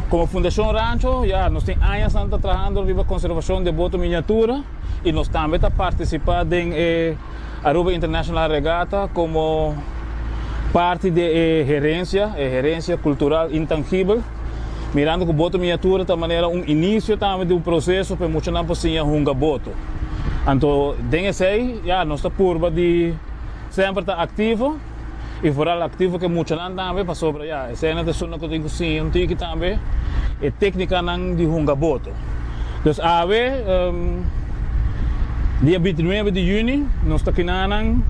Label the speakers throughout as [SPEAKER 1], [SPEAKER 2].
[SPEAKER 1] Como Fundação Rancho, nós temos anos trabalhando na conservação de boto miniatura e nós também estamos participando em Aruba International Regata como parte de gerência cultural intangível, mirando que o boto miniatura de maneira início também de processo para muitos não possível hunga boto. Então, dentro aí, nós estamos por de sempre estar ativo e fora ativo que muitos não também para sobre essa é a zona que eu tenho sim, também é técnica não de hunga boto. Então, dia 29 de junho, nós estamos aqui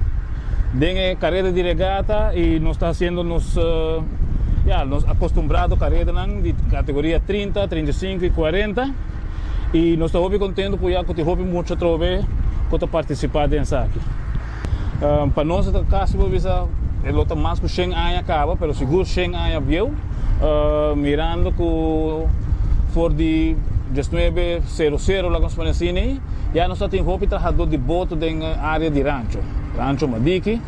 [SPEAKER 1] dentro carreira de regata e nós estamos fazendo nos acostumbrados a carreira de categoria 30, 35 e 40 e nós estamos muito contentes porque eu muito trove para participar desse aqui. Para nós, no caso, é o mais que 100 anos acaba, mas seguro 100 anos viu, mirando que for de 1900 lá com os panecinos, nós temos trabalhador de boto na área de rancho Madiqui,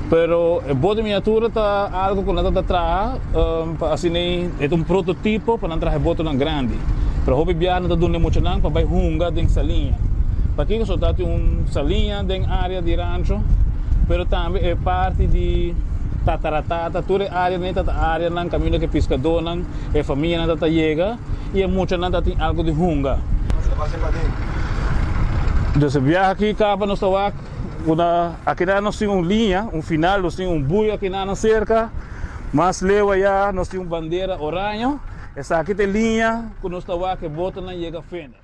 [SPEAKER 1] pero o boto miniatura está algo que nós estamos trabalhando, assim é prototipo para não trazer boto grande. Para o biano está dando muito para vai hunga dentro da salinha. Para que só tem salinha dentro da área de rancho, pero também é parte de tataratata, toda a área nesta área não caminho que pescador não é família não está chega e é muito não tem algo de hunga. Então viaja aqui capa nós estamos aqui nós temos linha, final nós temos bui aqui na cerca, mas leva nós temos bandeira orange. Essa aqui tem linha que nós estamos que bota na chega fenda.